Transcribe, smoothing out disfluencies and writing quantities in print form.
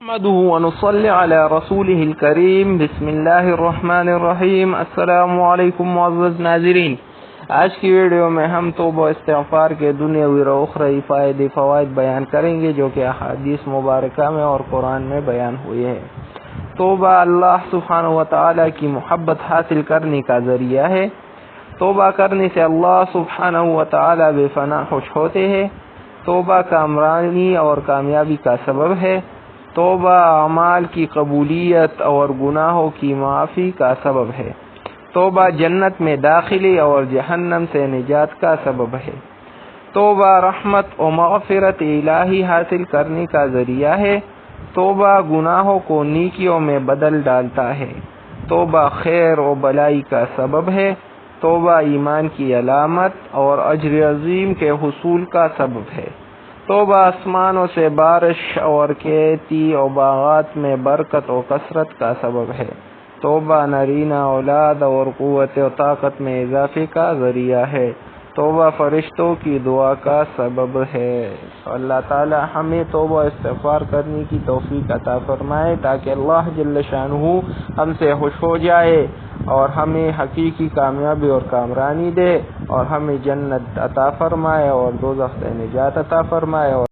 نحمده ونصلي على رسوله الكريم بسم اللہ الرحمن الرحیم۔ السلام علیکم معزز ناظرین، آج کی ویڈیو میں ہم توبہ و استغفار کے دنیاوی و اخروی فوائد بیان کریں گے جو کہ احادیث مبارکہ میں اور قرآن میں بیان ہوئے ہیں۔ توبہ اللہ سبحانہ و تعالی کی محبت حاصل کرنے کا ذریعہ ہے۔ توبہ کرنے سے اللہ سبحانہ و تعالی بے فنا خوش ہوتے ہیں۔ توبہ کامرانی اور کامیابی کا سبب ہے۔ توبہ اعمال کی قبولیت اور گناہوں کی معافی کا سبب ہے۔ توبہ جنت میں داخلی اور جہنم سے نجات کا سبب ہے۔ توبہ رحمت و مغفرت الہی حاصل کرنے کا ذریعہ ہے۔ توبہ گناہوں کو نیکیوں میں بدل ڈالتا ہے۔ توبہ خیر و بلائی کا سبب ہے۔ توبہ ایمان کی علامت اور اجر عظیم کے حصول کا سبب ہے۔ توبہ آسمانوں سے بارش اور کھیتی اور باغات میں برکت و کثرت کا سبب ہے۔ توبہ نرینہ اولاد اور قوت و طاقت میں اضافے کا ذریعہ ہے۔ توبہ فرشتوں کی دعا کا سبب ہے۔ اللہ تعالی ہمیں توبہ استغفار کرنے کی توفیق عطا فرمائے تاکہ اللہ جل شانہ ہم سے خوش ہو جائے اور ہمیں حقیقی کامیابی اور کامرانی دے اور ہمیں جنت عطا فرمائے اور دوزخ سے نجات عطا فرمائے اور